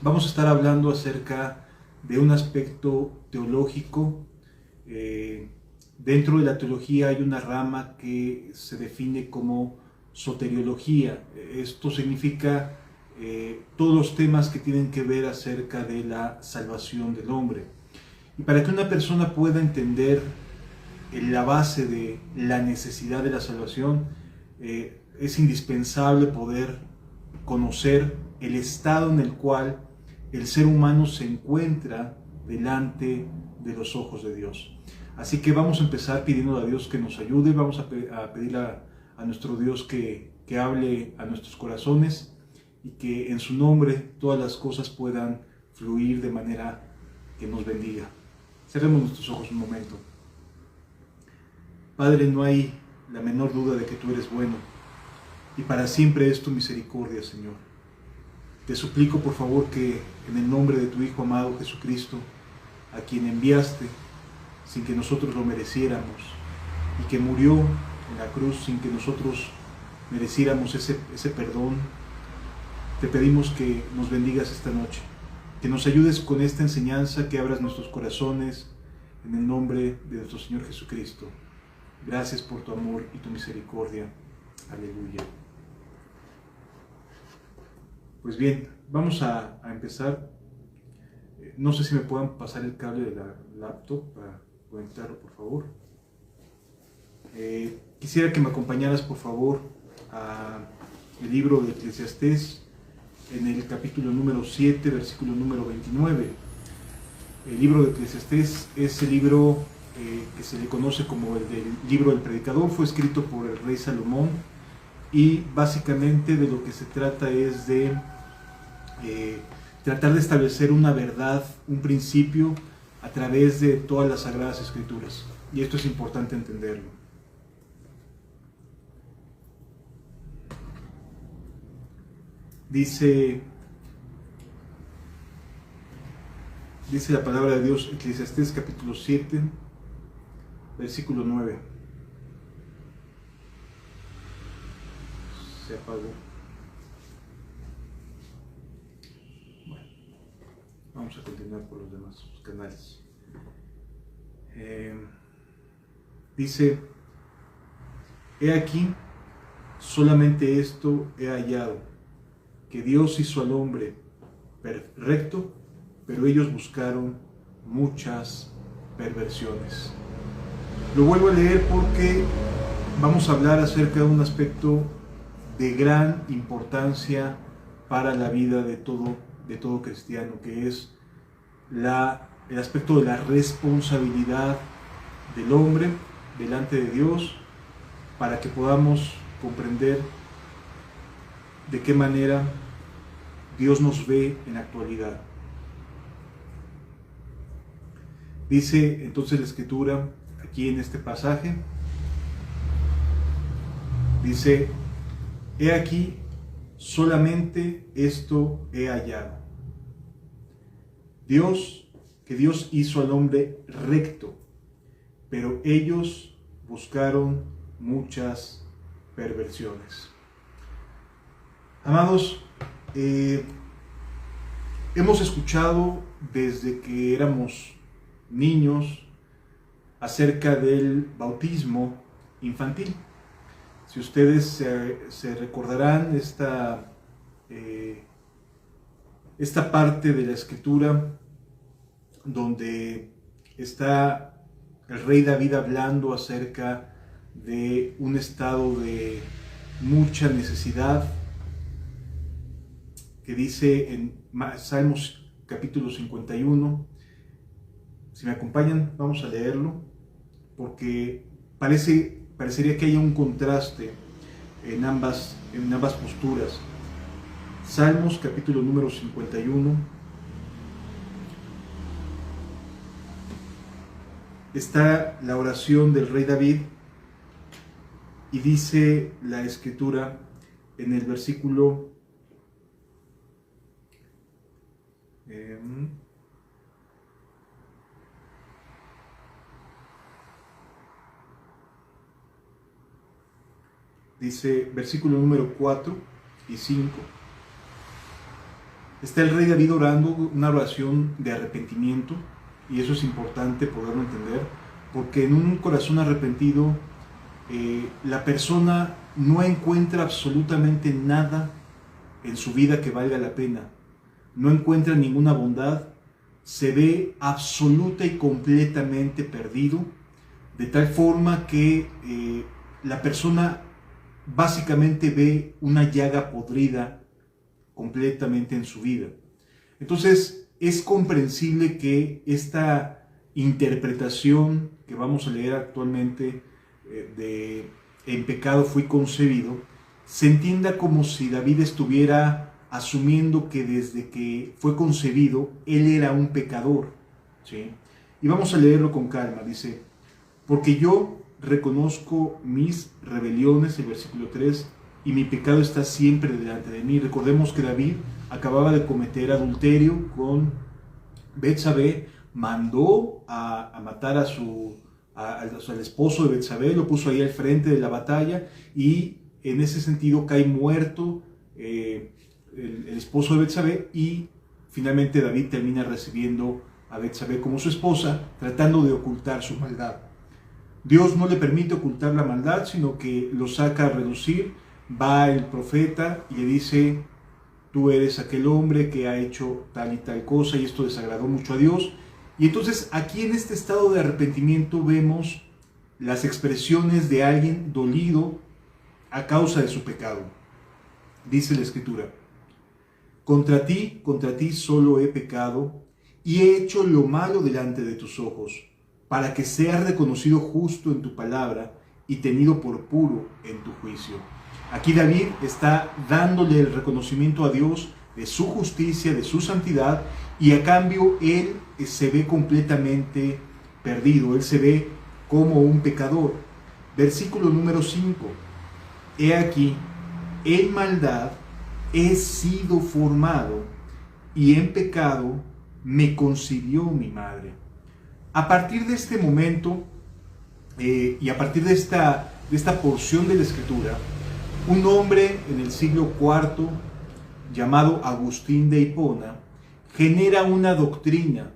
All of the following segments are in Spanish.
Vamos a estar hablando acerca de un aspecto teológico. Dentro de la teología hay una rama que se define como soteriología. Esto significa todos los temas que tienen que ver acerca de la salvación del hombre. Y para que una persona pueda entender la base de la necesidad de la salvación, es indispensable poder conocer el estado en el cual el ser humano se encuentra delante de los ojos de Dios. Así que vamos a empezar pidiendo a Dios que nos ayude, vamos a pedir a nuestro Dios que hable a nuestros corazones y que en su nombre todas las cosas puedan fluir de manera que nos bendiga. Cerremos nuestros ojos un momento. Padre, no hay la menor duda de que tú eres bueno y para siempre es tu misericordia, Señor. Te suplico por favor que en el nombre de tu Hijo amado Jesucristo, a quien enviaste sin que nosotros lo mereciéramos y que murió en la cruz sin que nosotros mereciéramos ese perdón, te pedimos que nos bendigas esta noche, que nos ayudes con esta enseñanza, que abras nuestros corazones en el nombre de nuestro Señor Jesucristo. Gracias por tu amor y tu misericordia. Aleluya. Pues bien, vamos a empezar. No sé si me puedan pasar el cable de la laptop para conectarlo, por favor. Quisiera que me acompañaras, por favor, al libro de Eclesiastés, en el capítulo número 7, versículo número 29. El libro de Eclesiastés es el libro que se le conoce como el del libro del predicador. Fue escrito por el rey Salomón y básicamente de lo que se trata es de tratar de establecer una verdad, un principio a través de todas las sagradas escrituras, y esto es importante entenderlo. Dice la palabra de Dios, Eclesiastés capítulo 7, versículo 9. Se apagó. Bueno, vamos a continuar por los demás canales. Dice: he aquí, solamente esto he hallado, que Dios hizo al hombre recto, pero ellos buscaron muchas perversiones. Lo vuelvo a leer porque vamos a hablar acerca de un aspecto de gran importancia para la vida de todo cristiano, que es el aspecto de la responsabilidad del hombre delante de Dios, para que podamos comprender de qué manera Dios nos ve en la actualidad. Dice entonces la Escritura aquí en este pasaje, dice: he aquí, solamente esto he hallado. Que Dios hizo al hombre recto, pero ellos buscaron muchas perversiones. Amados, hemos escuchado desde que éramos niños acerca del bautismo infantil. Si ustedes se recordarán esta parte de la Escritura donde está el rey David hablando acerca de un estado de mucha necesidad, que dice en Salmos capítulo 51. Si me acompañan, vamos a leerlo, porque parecería que haya un contraste en ambas posturas. Salmos capítulo número 51. Está la oración del rey David y dice la Escritura en el versículo dice, versículo número 4 y 5. está el rey David orando una oración de arrepentimiento, y eso es importante poderlo entender, porque en un corazón arrepentido la persona no encuentra absolutamente nada en su vida que valga la pena, no encuentra ninguna bondad, se ve absoluta y completamente perdido, de tal forma que la persona básicamente ve una llaga podrida completamente en su vida. Entonces es comprensible que esta interpretación que vamos a leer actualmente de en pecado fui concebido, se entienda como si David estuviera asumiendo que desde que fue concebido él era un pecador, ¿sí? Y vamos a leerlo con calma. Dice: porque yo reconozco mis rebeliones, el versículo 3, y mi pecado está siempre delante de mí. Recordemos que David acababa de cometer adulterio con Betsabé, mandó a matar al esposo de Betsabé, lo puso ahí al frente de la batalla, y en ese sentido cae muerto el esposo de Betsabé, y finalmente David termina recibiendo a Betsabé como su esposa, tratando de ocultar su maldad. Dios no le permite ocultar la maldad, sino que lo saca a relucir. Va el profeta y le dice: tú eres aquel hombre que ha hecho tal y tal cosa, y esto desagradó mucho a Dios. Y entonces aquí en este estado de arrepentimiento vemos las expresiones de alguien dolido a causa de su pecado. Dice la Escritura: contra ti solo he pecado y he hecho lo malo delante de tus ojos, para que seas reconocido justo en tu palabra y tenido por puro en tu juicio. Aquí David está dándole el reconocimiento a Dios de su justicia, de su santidad, y a cambio él se ve completamente perdido, él se ve como un pecador. Versículo número 5. He aquí, en maldad he sido formado, y en pecado me concibió mi madre. A partir de este momento y a partir de esta porción de la Escritura, un hombre en el siglo IV llamado Agustín de Hipona genera una doctrina,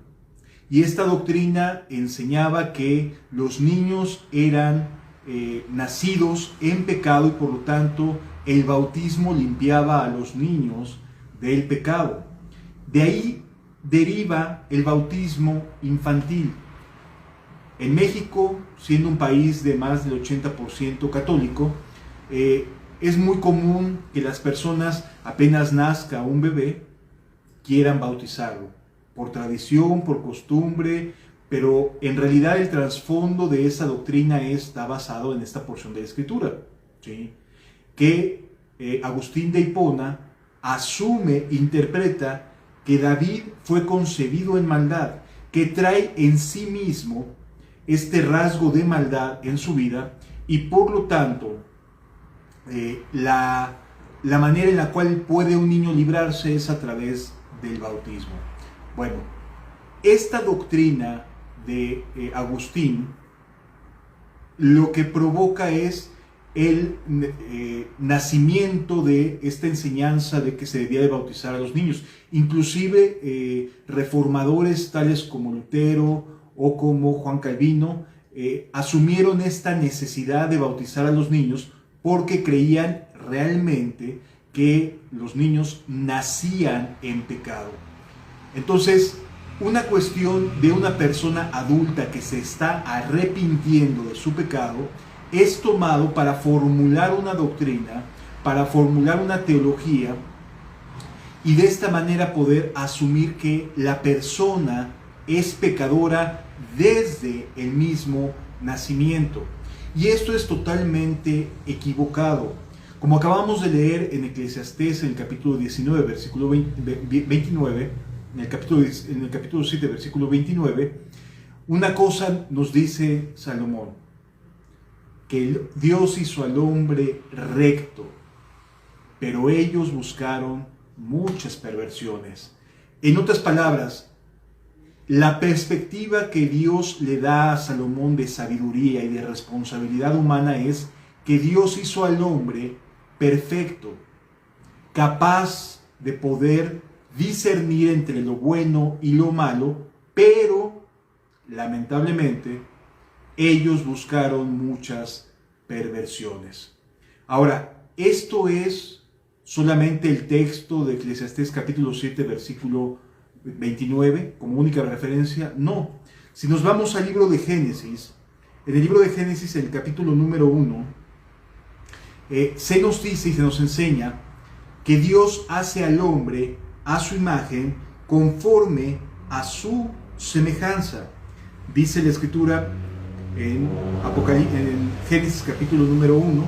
y esta doctrina enseñaba que los niños eran nacidos en pecado, y por lo tanto el bautismo limpiaba a los niños del pecado. De ahí deriva el bautismo infantil. En México, siendo un país de más del 80% católico, es muy común que las personas, apenas nazca un bebé, quieran bautizarlo, por tradición, por costumbre, pero en realidad el trasfondo de esa doctrina está basado en esta porción de la Escritura, ¿sí? Que Agustín de Hipona asume, interpreta que David fue concebido en maldad, que trae en sí mismo este rasgo de maldad en su vida, y por lo tanto la manera en la cual puede un niño librarse es a través del bautismo. Bueno, esta doctrina de Agustín lo que provoca es el nacimiento de esta enseñanza de que se debía de bautizar a los niños. Inclusive reformadores tales como Lutero o como Juan Calvino asumieron esta necesidad de bautizar a los niños porque creían realmente que los niños nacían en pecado. Entonces, una cuestión de una persona adulta que se está arrepintiendo de su pecado es tomado para formular una doctrina, para formular una teología, y de esta manera poder asumir que la persona es pecadora desde el mismo nacimiento. Y esto es totalmente equivocado. Como acabamos de leer en Eclesiastés, en el capítulo 19, versículo 29, en el capítulo 7, versículo 29, una cosa nos dice Salomón: que Dios hizo al hombre recto, pero ellos buscaron muchas perversiones. En otras palabras, la perspectiva que Dios le da a Salomón de sabiduría y de responsabilidad humana es que Dios hizo al hombre perfecto, capaz de poder discernir entre lo bueno y lo malo, pero lamentablemente ellos buscaron muchas perversiones. Ahora, esto es solamente el texto de Eclesiastés capítulo 7, versículo 29, como única referencia. No. Si nos vamos al libro de Génesis, en el libro de Génesis, en el capítulo número 1, se nos dice y se nos enseña que Dios hace al hombre a su imagen conforme a su semejanza. Dice la Escritura en Génesis capítulo número 1,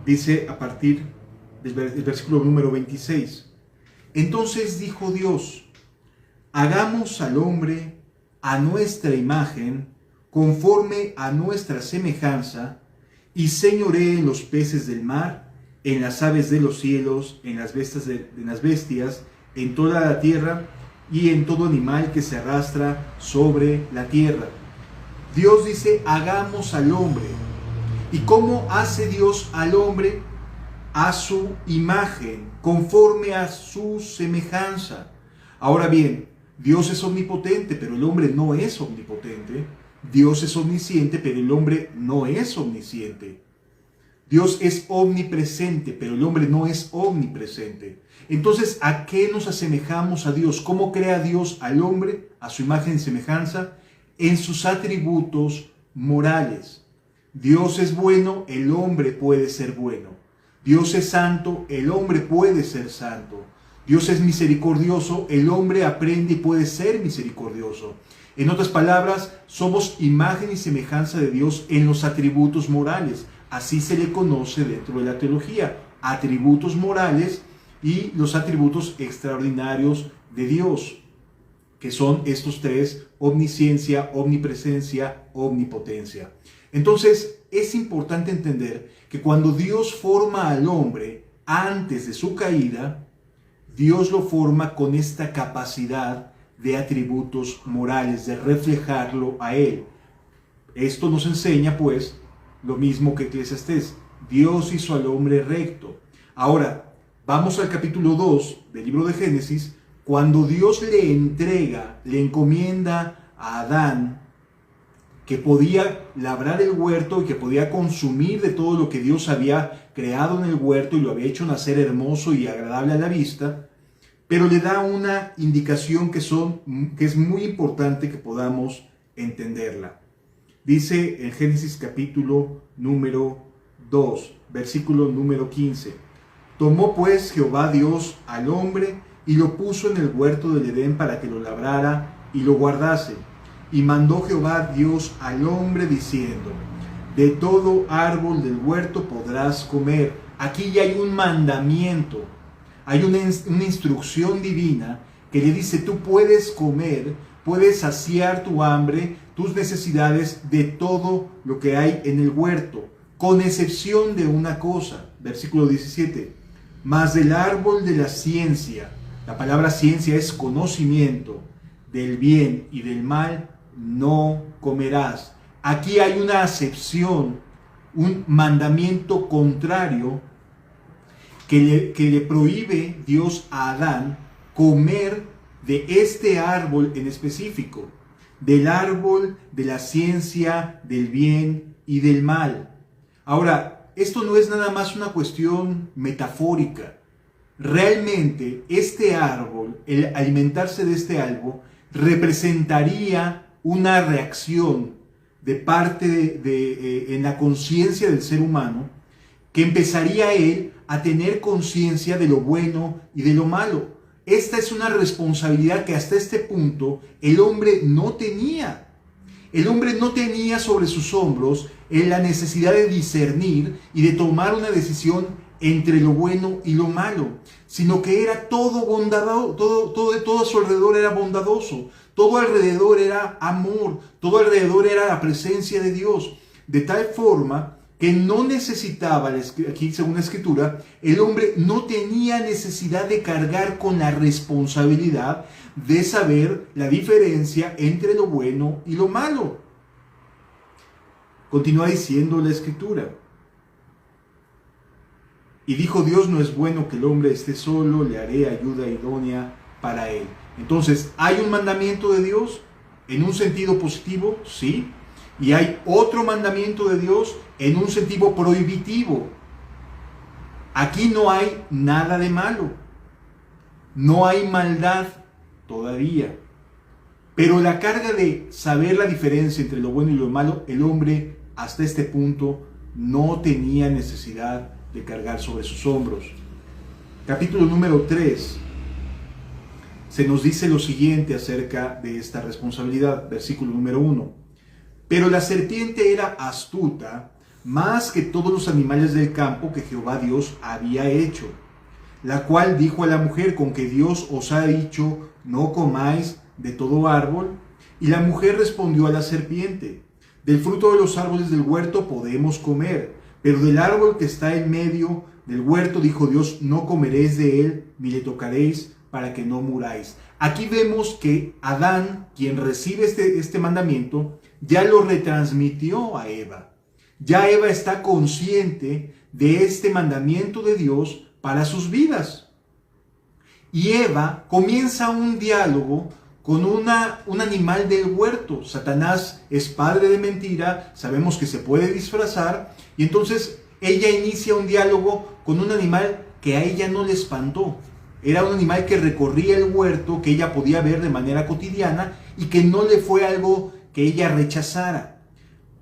dice a partir del versículo número 26. Entonces dijo Dios: hagamos al hombre a nuestra imagen, conforme a nuestra semejanza, y señoree en los peces del mar, en las aves de los cielos, en las bestias, en toda la tierra, y en todo animal que se arrastra sobre la tierra. Dios dice: hagamos al hombre. ¿Y cómo hace Dios al hombre? A su imagen, conforme a su semejanza. Ahora bien, Dios es omnipotente, pero el hombre no es omnipotente. Dios es omnisciente, pero el hombre no es omnisciente. Dios es omnipresente, pero el hombre no es omnipresente. Entonces, ¿a qué nos asemejamos a Dios? ¿Cómo crea Dios al hombre a su imagen y semejanza? En sus atributos morales. Dios es bueno, el hombre puede ser bueno. Dios es santo, el hombre puede ser santo. Dios es misericordioso, el hombre aprende y puede ser misericordioso. En otras palabras, somos imagen y semejanza de Dios en los atributos morales. Así se le conoce dentro de la teología: atributos morales y los atributos extraordinarios de Dios, que son estos tres: omnisciencia, omnipresencia, omnipotencia. Entonces, es importante entender que cuando Dios forma al hombre antes de su caída, Dios lo forma con esta capacidad de atributos morales, de reflejarlo a Él. Esto nos enseña, pues, lo mismo que Eclesiastés: Dios hizo al hombre recto. Ahora, vamos al capítulo 2 del libro de Génesis, cuando Dios le encomienda a Adán que podía labrar el huerto y que podía consumir de todo lo que Dios había creado en el huerto y lo había hecho nacer hermoso y agradable a la vista, pero le da una indicación que es muy importante que podamos entenderla. Dice en Génesis capítulo número 2, versículo número 15: tomó pues Jehová Dios al hombre y lo puso en el huerto del Edén para que lo labrara y lo guardase. Y mandó Jehová Dios al hombre diciendo: de todo árbol del huerto podrás comer. Aquí ya hay un mandamiento, hay una instrucción divina que le dice: tú puedes comer, puedes saciar tu hambre, tus necesidades de todo lo que hay en el huerto, con excepción de una cosa. Versículo 17: mas del árbol de la ciencia, la palabra ciencia es conocimiento, del bien y del mal, no comerás. Aquí hay una acepción, un mandamiento contrario que le prohíbe Dios a Adán comer de este árbol en específico, del árbol de la ciencia del bien y del mal. Ahora, esto no es nada más una cuestión metafórica. Realmente este árbol, el alimentarse de este árbol, representaría una reacción de parte en la conciencia del ser humano, que empezaría él a tener conciencia de lo bueno y de lo malo. Esta es una responsabilidad que hasta este punto el hombre no tenía. El hombre no tenía sobre sus hombros la necesidad de discernir y de tomar una decisión entre lo bueno y lo malo, sino que era todo bondadoso, todo a su alrededor era bondadoso, todo alrededor era amor, todo alrededor era la presencia de Dios, de tal forma que no necesitaba, aquí según la Escritura, el hombre no tenía necesidad de cargar con la responsabilidad de saber la diferencia entre lo bueno y lo malo. Continúa diciendo la Escritura: Y dijo Dios, no es bueno que el hombre esté solo, le haré ayuda idónea para él. Entonces, ¿hay un mandamiento de Dios en un sentido positivo? Sí. Y hay otro mandamiento de Dios en un sentido prohibitivo. Aquí no hay nada de malo. No hay maldad todavía. Pero la carga de saber la diferencia entre lo bueno y lo malo, el hombre hasta este punto no tenía necesidad de cargar sobre sus hombros. Capítulo número 3. Se nos dice lo siguiente acerca de esta responsabilidad. Versículo número 1. Pero la serpiente era astuta más que todos los animales del campo que Jehová Dios había hecho, la cual dijo a la mujer, con que Dios os ha dicho, no comáis de todo árbol. Y la mujer respondió a la serpiente, del fruto de los árboles del huerto podemos comer, pero del árbol que está en medio del huerto, dijo Dios, no comeréis de él, ni le tocaréis, para que no muráis. Aquí vemos que Adán, quien recibe este mandamiento, ya lo retransmitió a Eva. Ya Eva está consciente de este mandamiento de Dios para sus vidas. Y Eva comienza un diálogo con un animal del huerto. Satanás es padre de mentira, sabemos que se puede disfrazar, y entonces ella inicia un diálogo con un animal que a ella no le espantó. Era un animal que recorría el huerto, que ella podía ver de manera cotidiana y que no le fue algo que ella rechazara.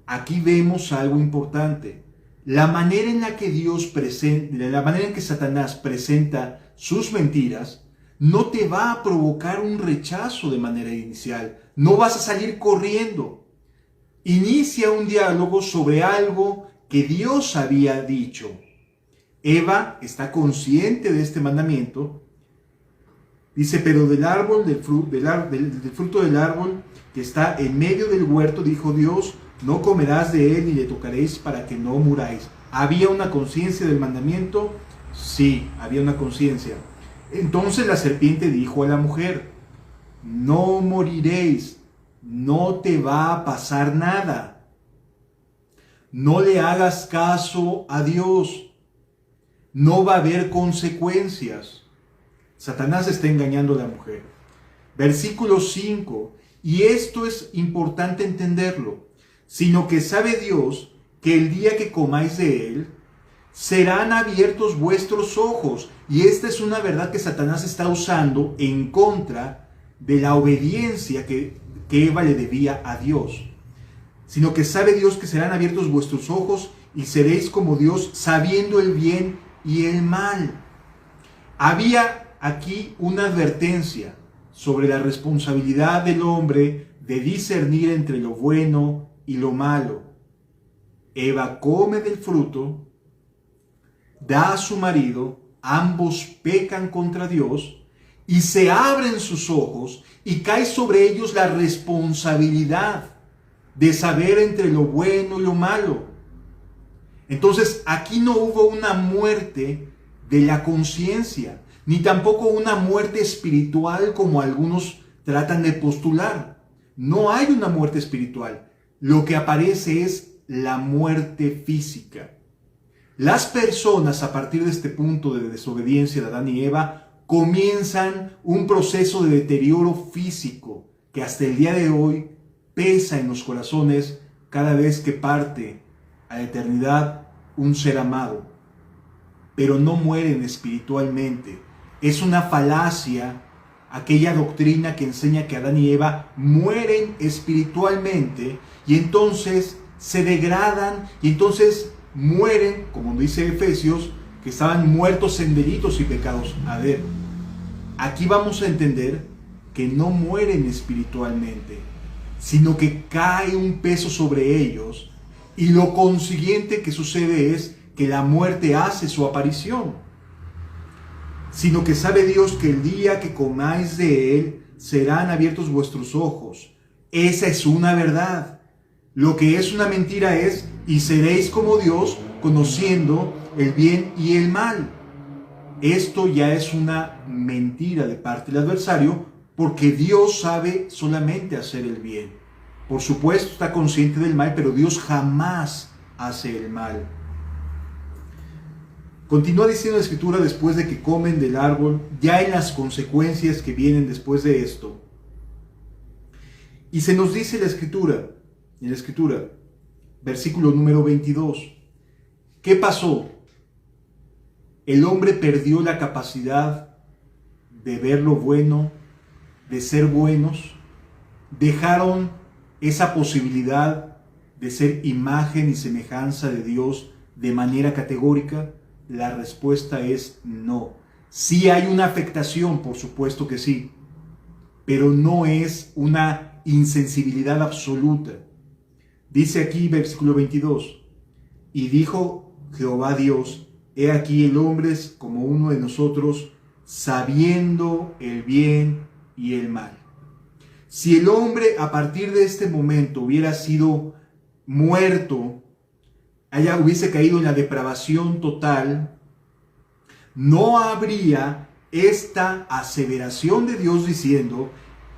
Aquí vemos algo importante. La manera en la que la manera en que Satanás presenta sus mentiras no te va a provocar un rechazo de manera inicial. No vas a salir corriendo. Inicia un diálogo sobre algo que Dios había dicho. Eva está consciente de este mandamiento. Dice, pero del fruto del árbol que está en medio del huerto, dijo Dios, no comerás de él ni le tocaréis para que no muráis. ¿Había una conciencia del mandamiento? Sí, había una conciencia. Entonces la serpiente dijo a la mujer, no moriréis, no te va a pasar nada. No le hagas caso a Dios. No va a haber consecuencias. Satanás está engañando a la mujer. Versículo 5. Y esto es importante entenderlo. Sino que sabe Dios que el día que comáis de él, serán abiertos vuestros ojos. Y esta es una verdad que Satanás está usando en contra de la obediencia que Eva le debía a Dios. Sino que sabe Dios que serán abiertos vuestros ojos y seréis como Dios, sabiendo el bien y el mal. Había aquí una advertencia sobre la responsabilidad del hombre de discernir entre lo bueno y lo malo. Eva come del fruto, da a su marido, ambos pecan contra Dios y se abren sus ojos y cae sobre ellos la responsabilidad de saber entre lo bueno y lo malo. Entonces aquí no hubo una muerte de la conciencia, ni tampoco una muerte espiritual como algunos tratan de postular. No hay una muerte espiritual. Lo que aparece es la muerte física. Las personas a partir de este punto de desobediencia de Adán y Eva comienzan un proceso de deterioro físico que hasta el día de hoy pesa en los corazones cada vez que parte a la eternidad un ser amado. Pero no mueren espiritualmente. Es una falacia aquella doctrina que enseña que Adán y Eva mueren espiritualmente y entonces se degradan y entonces mueren, como dice Efesios, que estaban muertos en delitos y pecados. A ver, aquí vamos a entender que no mueren espiritualmente, sino que cae un peso sobre ellos y lo consiguiente que sucede es que la muerte hace su aparición. Sino que sabe Dios que el día que comáis de él serán abiertos vuestros ojos. Esa es una verdad. Lo que es una mentira es, y seréis como Dios, conociendo el bien y el mal. Esto ya es una mentira de parte del adversario, porque Dios sabe solamente hacer el bien. Por supuesto está consciente del mal, pero Dios jamás hace el mal. Continúa diciendo la Escritura después de que comen del árbol, ya en las consecuencias que vienen después de esto. Y se nos dice en la Escritura, versículo número 22, ¿qué pasó? El hombre perdió la capacidad de ver lo bueno, de ser buenos, dejaron esa posibilidad de ser imagen y semejanza de Dios de manera categórica. La respuesta es no. Sí hay una afectación, por supuesto que sí, pero no es una insensibilidad absoluta. Dice aquí versículo 22, y dijo Jehová Dios, he aquí el hombre es como uno de nosotros, sabiendo el bien y el mal. Si el hombre a partir de este momento hubiera sido muerto, hubiese caído en la depravación total, no habría esta aseveración de Dios diciendo,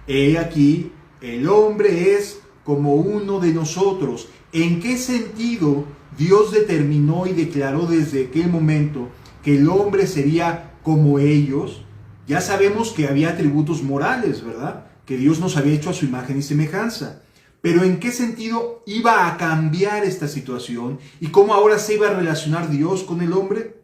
he aquí, el hombre es como uno de nosotros. ¿En qué sentido Dios determinó y declaró desde aquel momento que el hombre sería como ellos? Ya sabemos que había atributos morales, ¿verdad? Que Dios nos había hecho a su imagen y semejanza. Pero ¿en qué sentido iba a cambiar esta situación? ¿Y cómo ahora se iba a relacionar Dios con el hombre?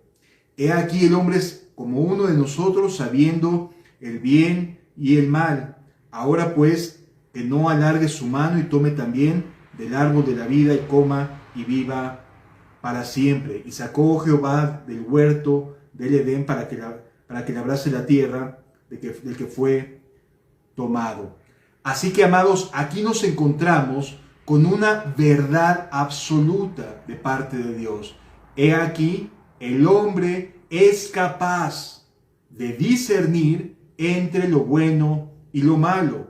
He aquí el hombre es como uno de nosotros, sabiendo el bien y el mal. Ahora pues, que no alargue su mano y tome también del árbol de la vida y coma y viva para siempre. Y sacó Jehová del huerto del Edén para que labrase la tierra del que fue tomado. Así que, amados, aquí nos encontramos con una verdad absoluta de parte de Dios. He aquí, el hombre es capaz de discernir entre lo bueno y lo malo.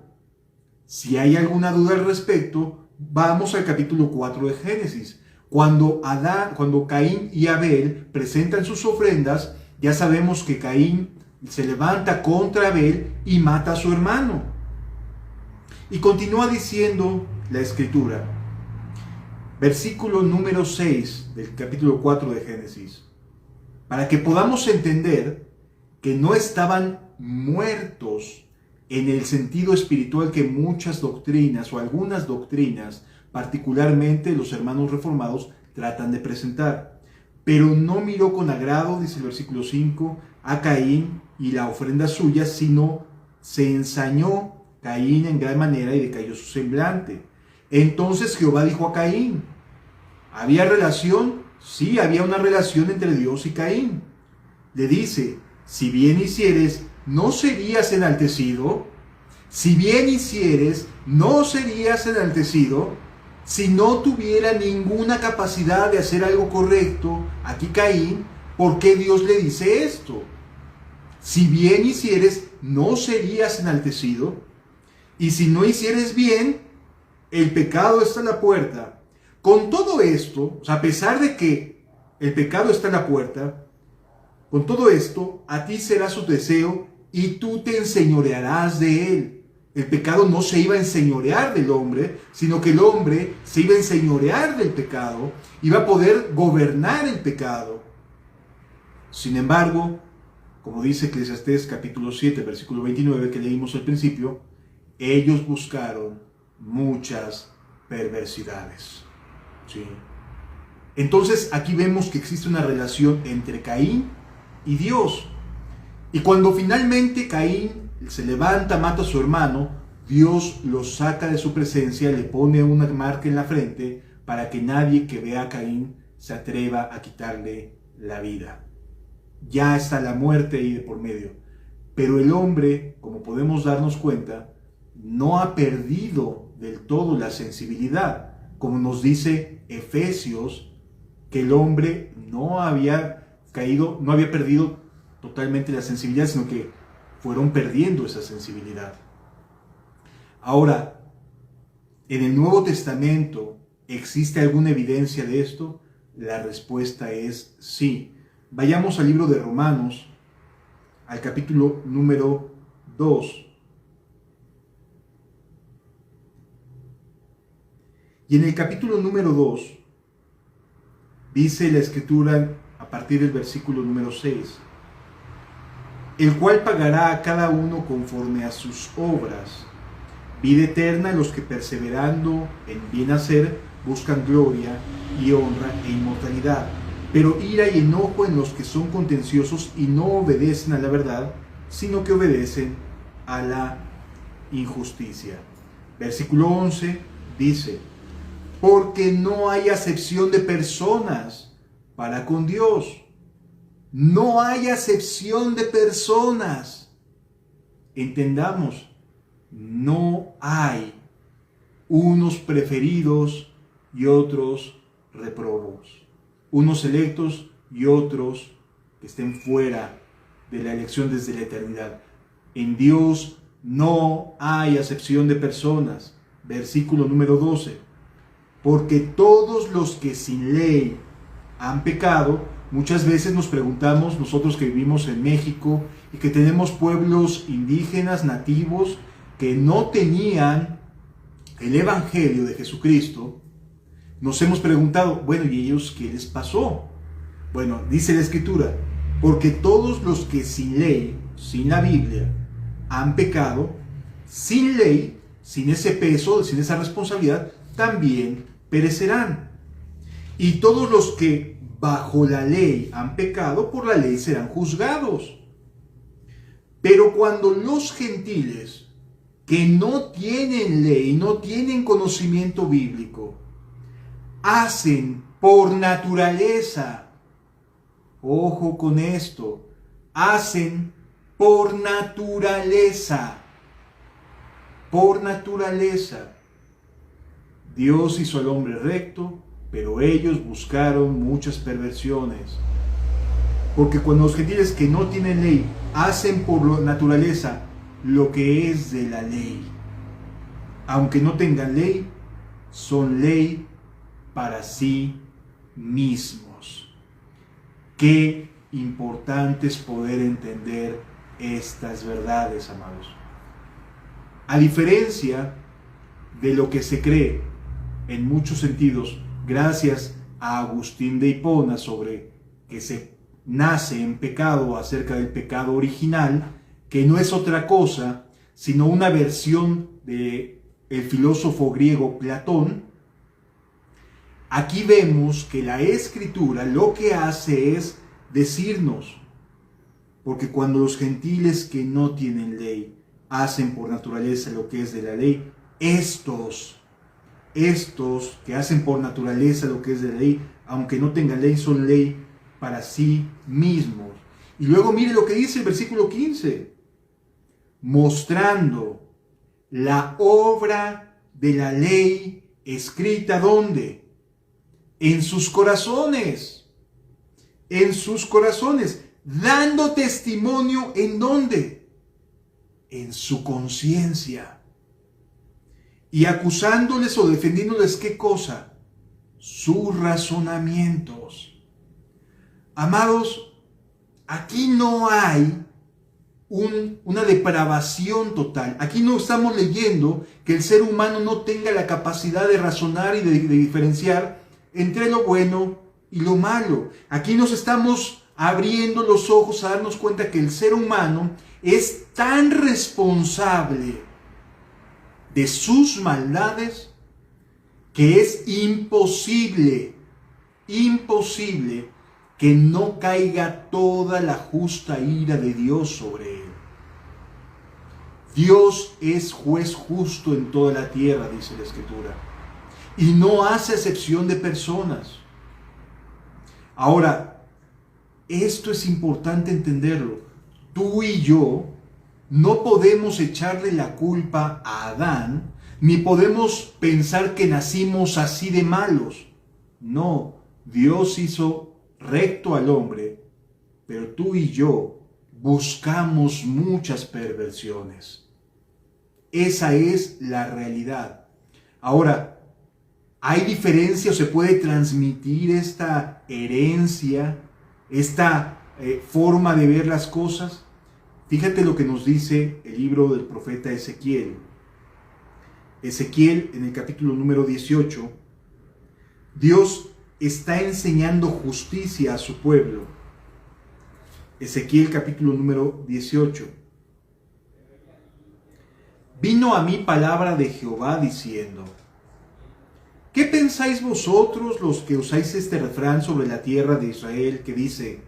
Si hay alguna duda al respecto, vamos al capítulo 4 de Génesis. Cuando Caín y Abel presentan sus ofrendas, ya sabemos que Caín se levanta contra Abel y mata a su hermano. Y continúa diciendo la Escritura, versículo número 6 del capítulo 4 de Génesis, para que podamos entender que no estaban muertos en el sentido espiritual que muchas doctrinas o algunas doctrinas, particularmente los hermanos reformados, tratan de presentar. Pero no miró con agrado, dice el versículo 5, a Caín y la ofrenda suya, sino se ensañó Caín en gran manera y decayó su semblante. Entonces Jehová dijo a Caín, ¿había relación? Sí, había una relación entre Dios y Caín. Le dice, si bien hicieres, ¿no serías enaltecido? Si bien hicieres, ¿no serías enaltecido? Si no tuviera ninguna capacidad de hacer algo correcto, aquí Caín, ¿por qué Dios le dice esto? Si bien hicieres, ¿no serías enaltecido? Y si no hicieres bien, el pecado está en la puerta. Con todo esto, a pesar de que el pecado está en la puerta, con todo esto, a ti será su deseo y tú te enseñorearás de él. El pecado no se iba a enseñorear del hombre, sino que el hombre se iba a enseñorear del pecado, iba a poder gobernar el pecado. Sin embargo, como dice Eclesiastés capítulo 7, versículo 29 que leímos al principio, ellos buscaron muchas perversidades. ¿Sí? Entonces aquí vemos que existe una relación entre Caín y Dios. Y cuando finalmente Caín se levanta, mata a su hermano, Dios lo saca de su presencia, le pone una marca en la frente para que nadie que vea a Caín se atreva a quitarle la vida. Ya está la muerte ahí de por medio. Pero el hombre, como podemos darnos cuenta, no ha perdido del todo la sensibilidad. Como nos dice Efesios, que el hombre no había caído, no había perdido totalmente la sensibilidad, sino que fueron perdiendo esa sensibilidad. Ahora, ¿en el Nuevo Testamento existe alguna evidencia de esto? La respuesta es sí. Vayamos al libro de Romanos, al capítulo número 2. Y en el capítulo número 2, dice la Escritura partir del versículo número 6. El cual pagará a cada uno conforme a sus obras. Vida eterna a los que perseverando en bien hacer buscan gloria y honra e inmortalidad. Pero ira y enojo en los que son contenciosos y no obedecen a la verdad, sino que obedecen a la injusticia. Versículo 11 dice: porque no hay acepción de personas para con Dios. No hay acepción de personas. Entendamos, no hay unos preferidos y otros reprobos. Unos electos y otros que estén fuera de la elección desde la eternidad. En Dios no hay acepción de personas. Versículo número 12. Porque todos los que sin ley han pecado. Muchas veces nos preguntamos, nosotros que vivimos en México y que tenemos pueblos indígenas, nativos, que no tenían el Evangelio de Jesucristo, nos hemos preguntado, bueno, ¿y ellos qué les pasó? Bueno, dice la Escritura, porque todos los que sin ley, sin la Biblia, han pecado, sin ley, sin ese peso, sin esa responsabilidad, también perecerán. Y todos los que bajo la ley han pecado, por la ley serán juzgados. Pero cuando los gentiles que no tienen ley, no tienen conocimiento bíblico, hacen por naturaleza, ojo con esto, hacen por naturaleza, Dios hizo al hombre recto, pero ellos buscaron muchas perversiones. Porque cuando los gentiles que no tienen ley hacen por naturaleza lo que es de la ley, aunque no tengan ley, son ley para sí mismos. Qué importante es poder entender estas verdades, amados. A diferencia de lo que se cree en muchos sentidos, gracias a Agustín de Hipona, sobre que se nace en pecado, acerca del pecado original, que no es otra cosa sino una versión del filósofo griego Platón. Aquí vemos que la Escritura lo que hace es decirnos, porque cuando los gentiles que no tienen ley hacen por naturaleza lo que es de la ley, estos que hacen por naturaleza lo que es de la ley, aunque no tengan ley, son ley para sí mismos. Y luego mire lo que dice el versículo 15. Mostrando la obra de la ley escrita, ¿dónde? En sus corazones. En sus corazones. Dando testimonio, ¿en dónde? En su conciencia. Y acusándoles o defendiéndoles, ¿qué cosa? Sus razonamientos. Amados, aquí no hay una depravación total. Aquí no estamos leyendo que el ser humano no tenga la capacidad de razonar y de diferenciar entre lo bueno y lo malo. Aquí nos estamos abriendo los ojos a darnos cuenta que el ser humano es tan responsable de sus maldades que es imposible que no caiga toda la justa ira de Dios sobre él. Dios es juez justo en toda la tierra, dice la Escritura, y no hace excepción de personas. Ahora, esto es importante entenderlo. Tú y yo no podemos echarle la culpa a Adán, ni podemos pensar que nacimos así de malos. No, Dios hizo recto al hombre, pero tú y yo buscamos muchas perversiones. Esa es la realidad. Ahora, ¿hay diferencia o se puede transmitir esta herencia, esta forma de ver las cosas? Fíjate lo que nos dice el libro del profeta Ezequiel. Ezequiel, en el capítulo número 18, Dios está enseñando justicia a su pueblo. Ezequiel capítulo número 18. Vino a mí palabra de Jehová diciendo: ¿qué pensáis vosotros los que usáis este refrán sobre la tierra de Israel que dice: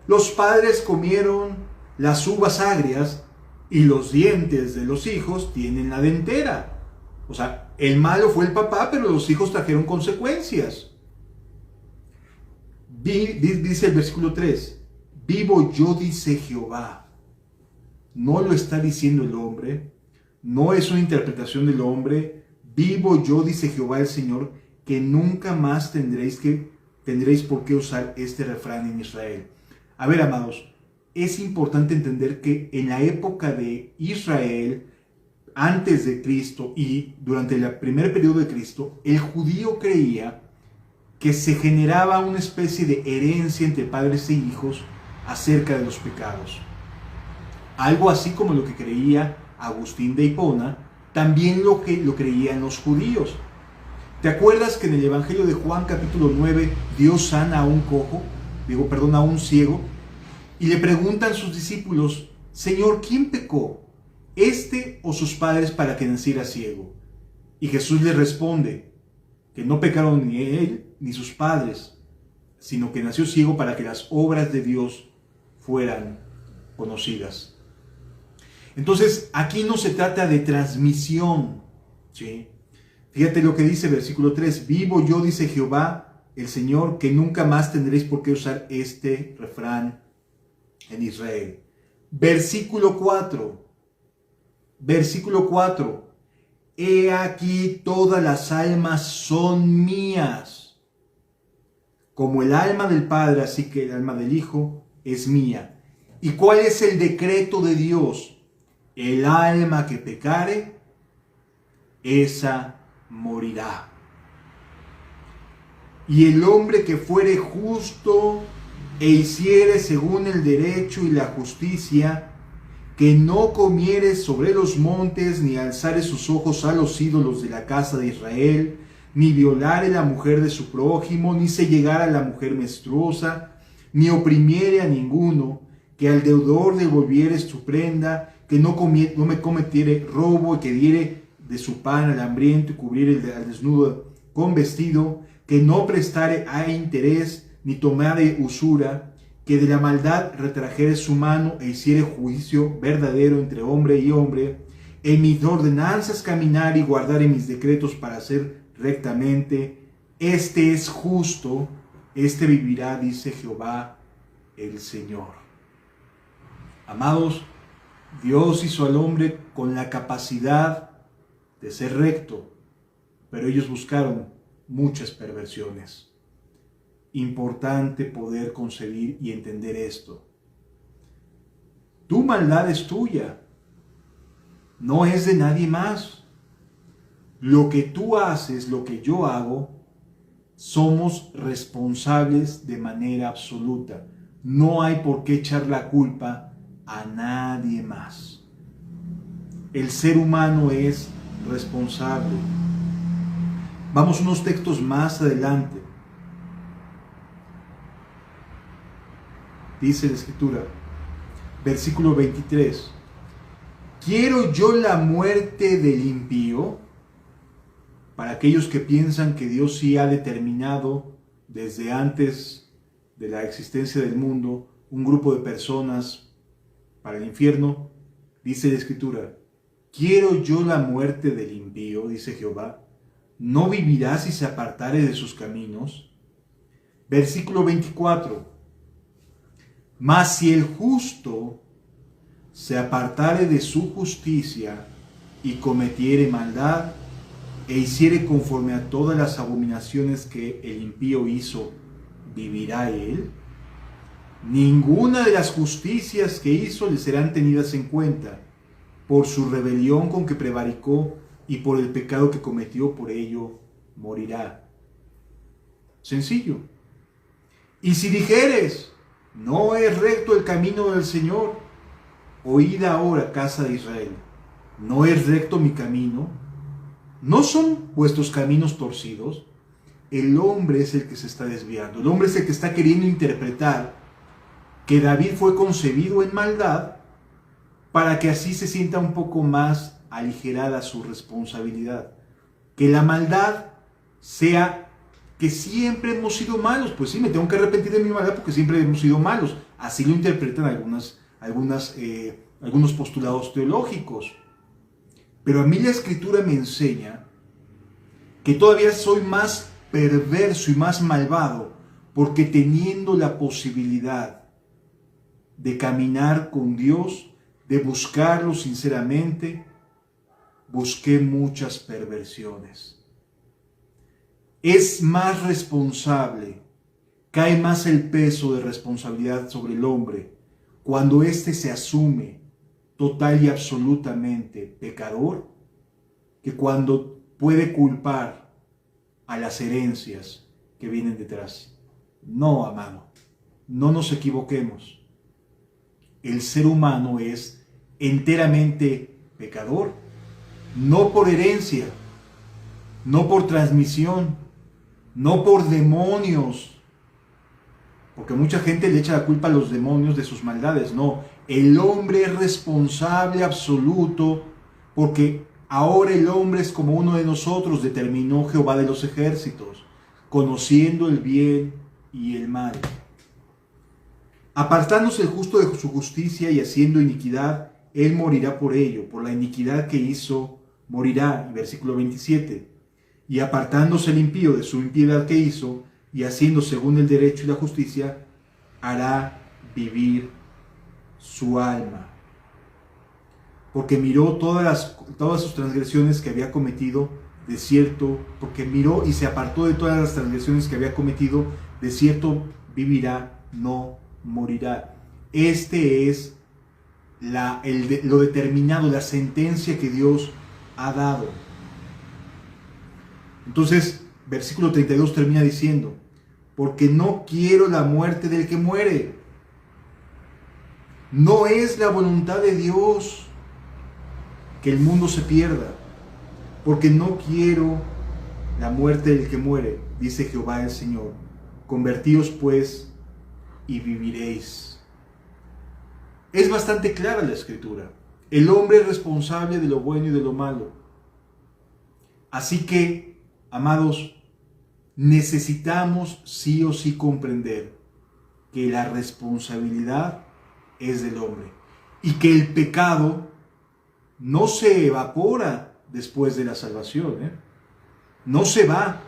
los padres comieron las uvas agrias y los dientes de los hijos tienen la dentera? O sea, el malo fue el papá, pero los hijos trajeron consecuencias. Dice el versículo 3, vivo yo, dice Jehová. No lo está diciendo el hombre, no es una interpretación del hombre. Vivo yo, dice Jehová el Señor, que nunca más tendréis por qué usar este refrán en Israel. A ver, amados, es importante entender que en la época de Israel, antes de Cristo y durante el primer periodo de Cristo, el judío creía que se generaba una especie de herencia entre padres e hijos acerca de los pecados. Algo así como lo que creía Agustín de Hipona, también lo creían los judíos. ¿Te acuerdas que en el Evangelio de Juan capítulo 9 Dios sana a un a un ciego? Y le preguntan sus discípulos: Señor, ¿quién pecó? ¿Este o sus padres para que naciera ciego? Y Jesús le responde que no pecaron ni él ni sus padres, sino que nació ciego para que las obras de Dios fueran conocidas. Entonces, aquí no se trata de transmisión, ¿sí? Fíjate lo que dice versículo 3. Vivo yo, dice Jehová, el Señor, que nunca más tendréis por qué usar este refrán en Israel. Versículo 4. He aquí todas las almas son mías. Como el alma del Padre, así que el alma del Hijo es mía. ¿Y cuál es el decreto de Dios? El alma que pecare, esa morirá. Y el hombre que fuere justo e hiciere según el derecho y la justicia, que no comiere sobre los montes, ni alzare sus ojos a los ídolos de la casa de Israel, ni violare la mujer de su prójimo, ni se llegara a la mujer menstruosa, ni oprimiere a ninguno, que al deudor devolviere su prenda, que no me cometiere robo, y que diere de su pan al hambriento, y cubriere al desnudo con vestido, que no prestare a interés, ni tomare usura, que de la maldad retrajere su mano, e hiciere juicio verdadero entre hombre y hombre, en mis ordenanzas caminar y guardar en mis decretos para hacer rectamente, este es justo, este vivirá, dice Jehová el Señor. Amados, Dios hizo al hombre con la capacidad de ser recto, pero ellos buscaron muchas perversiones. Importante poder concebir y entender esto. Tu maldad es tuya, no es de nadie más. Lo que tú haces, lo que yo hago, somos responsables de manera absoluta. No hay por qué echar la culpa a nadie más. El ser humano es responsable. Vamos unos textos más adelante. Dice la Escritura, versículo 23. ¿Quiero yo la muerte del impío? Para aquellos que piensan que Dios sí ha determinado desde antes de la existencia del mundo un grupo de personas para el infierno, dice la Escritura, ¿quiero yo la muerte del impío? Dice Jehová, ¿no vivirá si se apartare de sus caminos? Versículo 24, mas si el justo se apartare de su justicia y cometiere maldad, e hiciere conforme a todas las abominaciones que el impío hizo, ¿vivirá él? Ninguna de las justicias que hizo le serán tenidas en cuenta, por su rebelión con que prevaricó y por el pecado que cometió, por ello morirá. Sencillo. Y si dijeres, no es recto el camino del Señor, oíd ahora, casa de Israel, ¿no es recto mi camino? ¿No son vuestros caminos torcidos? el hombre es el que se está desviando. El hombre es el que está queriendo interpretar que David fue concebido en maldad para que así se sienta un poco más aligerada su responsabilidad. Que la maldad sea que siempre hemos sido malos. Pues sí, me tengo que arrepentir de mi maldad porque siempre hemos sido malos. Así lo interpretan algunos postulados teológicos. Pero a mí la Escritura me enseña que todavía soy más perverso y más malvado porque teniendo la posibilidad de caminar con Dios, de buscarlo sinceramente, busqué muchas perversiones. Es más responsable, cae más el peso de responsabilidad sobre el hombre cuando éste se asume total y absolutamente pecador, que cuando puede culpar a las herencias que vienen detrás. No, amado, no nos equivoquemos. El ser humano es enteramente pecador, no por herencia, no por transmisión, no por demonios, porque mucha gente le echa la culpa a los demonios de sus maldades. No, el hombre es responsable absoluto porque ahora el hombre es como uno de nosotros, determinó Jehová de los ejércitos, conociendo el bien y el mal. Apartándose el justo de su justicia y haciendo iniquidad, él morirá por ello, por la iniquidad que hizo, morirá. Versículo 27. Y apartándose el impío de su impiedad que hizo, y haciendo según el derecho y la justicia, hará vivir su alma. Porque miró todas sus transgresiones que había cometido, de cierto, porque miró y se apartó de todas las transgresiones que había cometido, de cierto vivirá, no morirá. Este es lo determinado, la sentencia que Dios ha dado. Entonces, versículo 32 termina diciendo, porque no quiero la muerte del que muere. No es la voluntad de Dios que el mundo se pierda, porque no quiero la muerte del que muere, dice Jehová el Señor. Convertíos pues y viviréis. Es bastante clara la Escritura. El hombre es responsable de lo bueno y de lo malo. Así que, amados, necesitamos sí o sí comprender que la responsabilidad es del hombre y que el pecado no se evapora después de la salvación, no se va.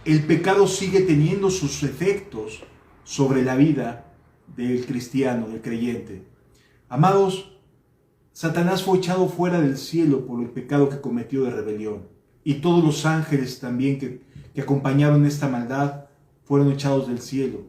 El pecado sigue teniendo sus efectos sobre la vida del cristiano, del creyente. Amados, Satanás fue echado fuera del cielo por el pecado que cometió de rebelión, y todos los ángeles también que acompañaron esta maldad fueron echados del cielo.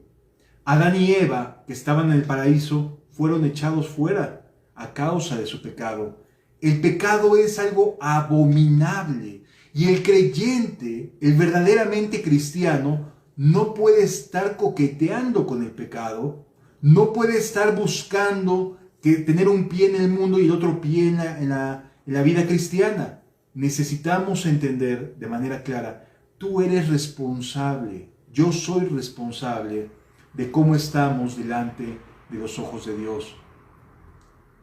Adán y Eva, que estaban en el paraíso, fueron echados fuera a causa de su pecado. El pecado es algo abominable y el creyente, el verdaderamente cristiano, no puede estar coqueteando con el pecado, no puede estar buscando tener un pie en el mundo y el otro pie en la vida cristiana. Necesitamos entender de manera clara, tú eres responsable, yo soy responsable de cómo estamos delante de los ojos de Dios.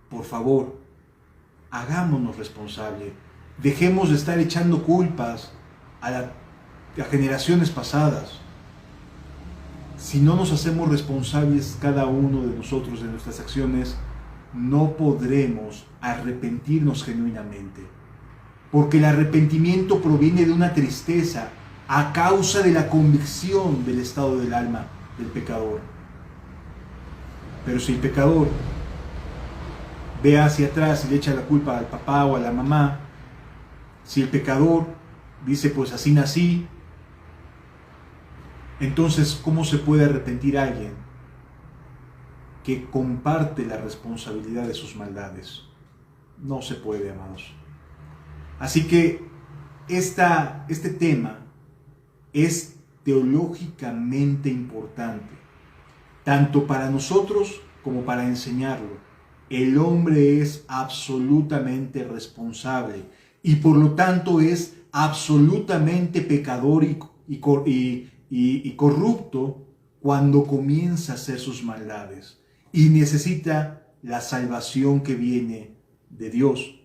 Por favor, hagámonos responsables. Dejemos de estar echando culpas a generaciones pasadas. Si no nos hacemos responsables cada uno de nosotros de nuestras acciones, no podremos arrepentirnos genuinamente. Porque el arrepentimiento proviene de una tristeza a causa de la convicción del estado del alma del pecador. Pero si el pecador ve hacia atrás y le echa la culpa al papá o a la mamá, si el pecador dice pues así nací, entonces ¿cómo se puede arrepentir a alguien que comparte la responsabilidad de sus maldades? No se puede, amados. Así que este tema es teológicamente importante, tanto para nosotros como para enseñarlo. El hombre es absolutamente responsable y por lo tanto es absolutamente pecador y corrupto cuando comienza a hacer sus maldades y necesita la salvación que viene de Dios,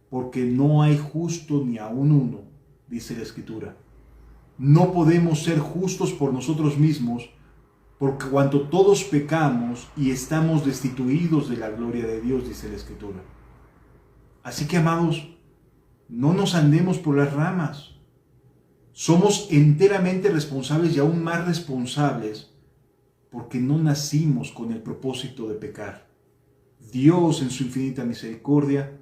porque no hay justo ni aun uno, dice la Escritura. No podemos ser justos por nosotros mismos, porque cuanto todos pecamos y estamos destituidos de la gloria de Dios, dice la Escritura. Así que, amados, no nos andemos por las ramas. Somos enteramente responsables y aún más responsables porque no nacimos con el propósito de pecar. Dios, en su infinita misericordia,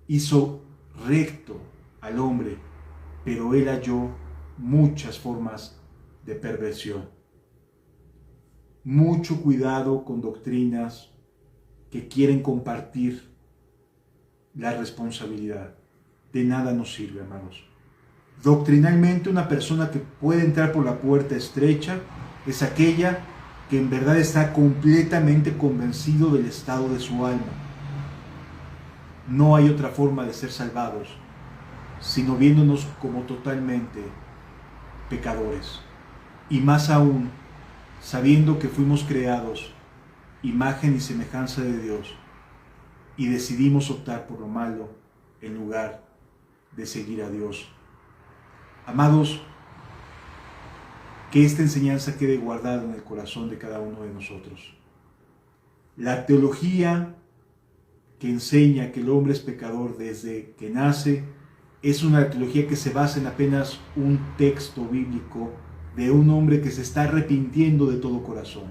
hizo recto al hombre, pero él halló muchas formas de perversión. Mucho cuidado con doctrinas que quieren compartir la responsabilidad. De nada nos sirve, amados. Doctrinalmente, una persona que puede entrar por la puerta estrecha es aquella que en verdad está completamente convencido del estado de su alma. No hay otra forma de ser salvados, sino viéndonos como totalmente pecadores. Y más aún, sabiendo que fuimos creados imagen y semejanza de Dios y decidimos optar por lo malo en lugar de seguir a Dios. Amados, que esta enseñanza quede guardada en el corazón de cada uno de nosotros. La teología que enseña que el hombre es pecador desde que nace es una teología que se basa en apenas un texto bíblico de un hombre que se está arrepintiendo de todo corazón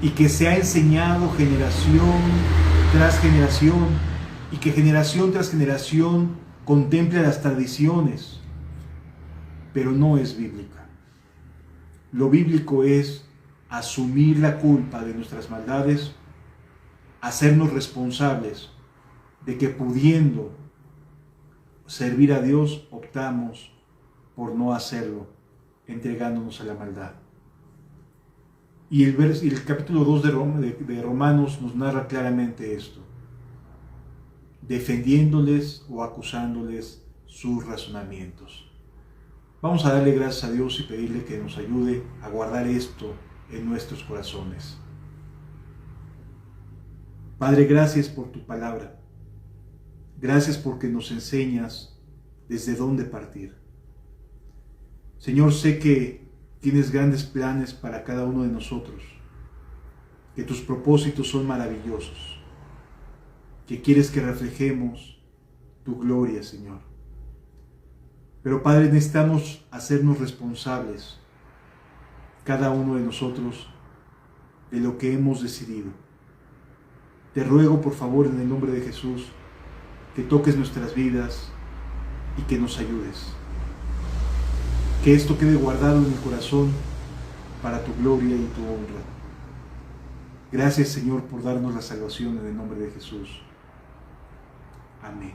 y que se ha enseñado generación tras generación y que generación tras generación contempla las tradiciones, pero no es bíblica. Lo bíblico es asumir la culpa de nuestras maldades, hacernos responsables de que pudiendo servir a Dios optamos por no hacerlo, entregándonos a la maldad. Y el capítulo 2 de Romanos nos narra claramente esto, defendiéndoles o acusándoles sus razonamientos. Vamos a darle gracias a Dios y pedirle que nos ayude a guardar esto en nuestros corazones. Padre, gracias por tu palabra. Gracias porque nos enseñas desde dónde partir. Señor, sé que tienes grandes planes para cada uno de nosotros, que tus propósitos son maravillosos, que quieres que reflejemos tu gloria, Señor. Pero, Padre, necesitamos hacernos responsables, cada uno de nosotros, de lo que hemos decidido. Te ruego, por favor, en el nombre de Jesús, que toques nuestras vidas y que nos ayudes. Que esto quede guardado en el corazón para tu gloria y tu honra. Gracias, Señor, por darnos la salvación en el nombre de Jesús. Amén.